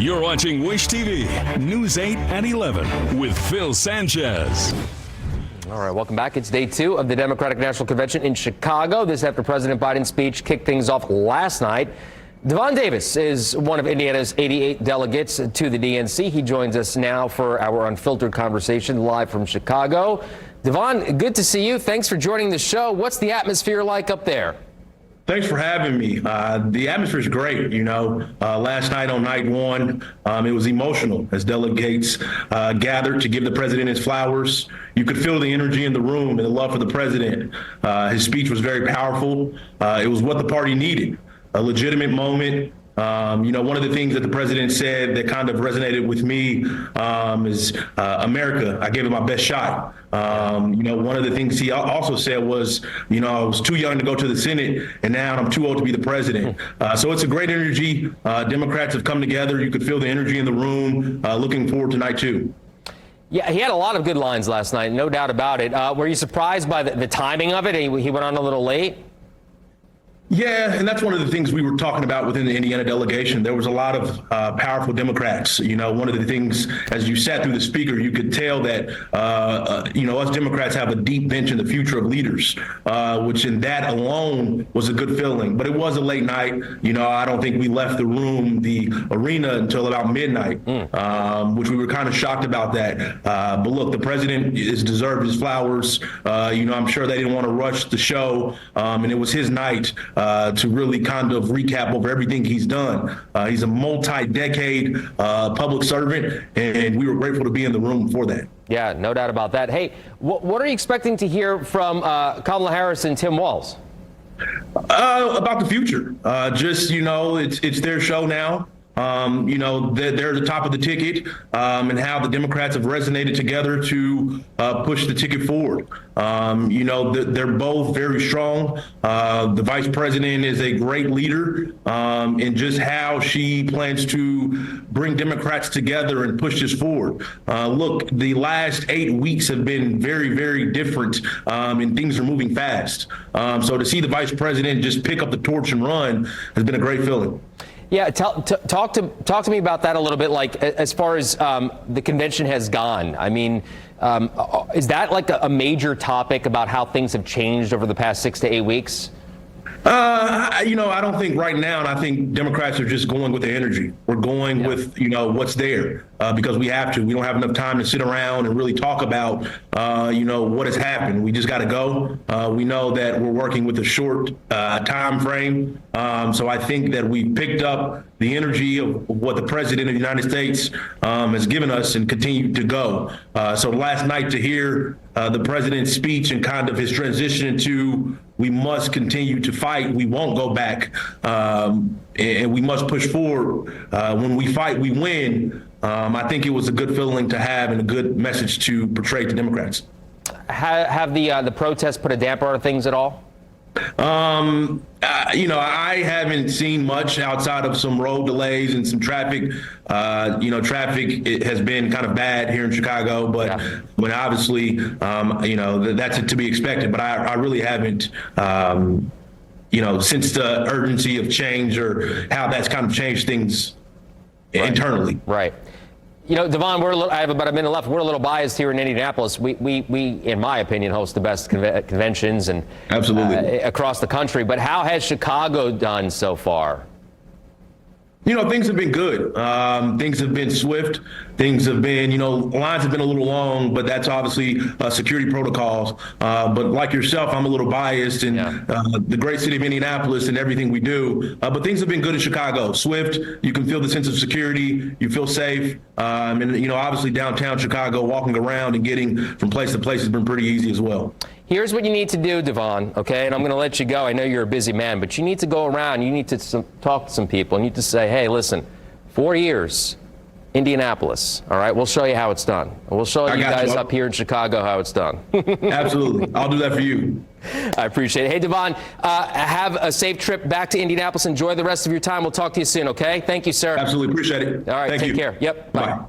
You're watching Wish TV, News 8 at 11 with Phil Sanchez. All right, welcome back. It's day 2 of the Democratic National Convention in Chicago. This after President Biden's speech kicked things off last night. Devon Davis is one of Indiana's 88 delegates to the DNC. He joins us now for our Unfiltered conversation live from Chicago. Devon, good to see you. Thanks for joining the show. What's the atmosphere like up there? Thanks for having me. The atmosphere is great. Last night on night 1, it was emotional as delegates gathered to give the president his flowers. You could feel the energy in the room and the love for the president. His speech was very powerful. It was what the party needed, a legitimate moment. One of the things that the president said that kind of resonated with me is America, I gave it my best shot. One of the things he also said was, I was too young to go to the Senate and now I'm too old to be the president. So it's a great energy. Democrats have come together. You could feel the energy in the room. Looking forward to night 2. Yeah, he had a lot of good lines last night, no doubt about it. Were you surprised by the timing of it? He went on a little late. Yeah, and that's one of the things we were talking about within the Indiana delegation. There was a lot of powerful Democrats. One of the things, as you sat through the speaker, you could tell that, us Democrats have a deep bench in the future of leaders, which in that alone was a good feeling. But it was a late night. I don't think we left the room, the arena, until about midnight, which we were kind of shocked about that. But look, the president is deserved his flowers. I'm sure they didn't want to rush the show, and it was his night. To really kind of recap over everything he's done. He's a multi-decade public servant, and we were grateful to be in the room for that. Yeah, no doubt about that. Hey, what are you expecting to hear from Kamala Harris and Tim Walz? About the future. It's their show now. They're the top of the ticket, and how the Democrats have resonated together to push the ticket forward. They're both very strong. The vice president is a great leader, in just how she plans to bring Democrats together and push this forward. Look, the last 8 weeks have been very, very different, and things are moving fast. So to see the vice president just pick up the torch and run has been a great feeling. Yeah, talk to me about that a little bit. Like, as far as the convention has gone, I mean, is that like a major topic about how things have changed over the past 6 to 8 weeks? I don't think right now, and I think Democrats are just going with the energy. We're going with, what's there, because we have to. We don't have enough time to sit around and really talk about, what has happened. We just got to go. We know that we're working with a short time frame. So I think that we picked up the energy of what the president of the United States has given us and continue to go. So last night to hear the president's speech and kind of his transition to we must continue to fight. We won't go back, and we must push forward. When we fight, we win. I think it was a good feeling to have and a good message to portray to Democrats. Have the protests put a damper on things at all? I haven't seen much outside of some road delays and some traffic. Traffic it has been kind of bad here in Chicago, but when obviously, that's to be expected. But I really haven't, since the urgency of change or how that's kind of changed things internally. Right. Devon, I have about a minute left. We're a little biased here in Indianapolis. We in my opinion, host the best conventions and absolutely across the country. But how has Chicago done so far? Things have been good. Things have been swift. Things have been, lines have been a little long, but that's obviously security protocols. But like yourself, I'm a little biased in the great city of Indianapolis and everything we do. But things have been good in Chicago. Swift. You can feel the sense of security. You feel safe. And, obviously downtown Chicago, walking around and getting from place to place has been pretty easy as well. Here's what you need to do, Devon, okay? And I'm going to let you go. I know you're a busy man, but you need to go around. You need to talk to some people. You need to say, hey, listen, 4 years, Indianapolis, all right? We'll show you how it's done. We'll show you guys up here in Chicago how it's done. Absolutely. I'll do that for you. I appreciate it. Hey, Devon, have a safe trip back to Indianapolis. Enjoy the rest of your time. We'll talk to you soon, okay? Thank you, sir. Absolutely. Appreciate it. All right, Thank you. Take care. Yep. Bye.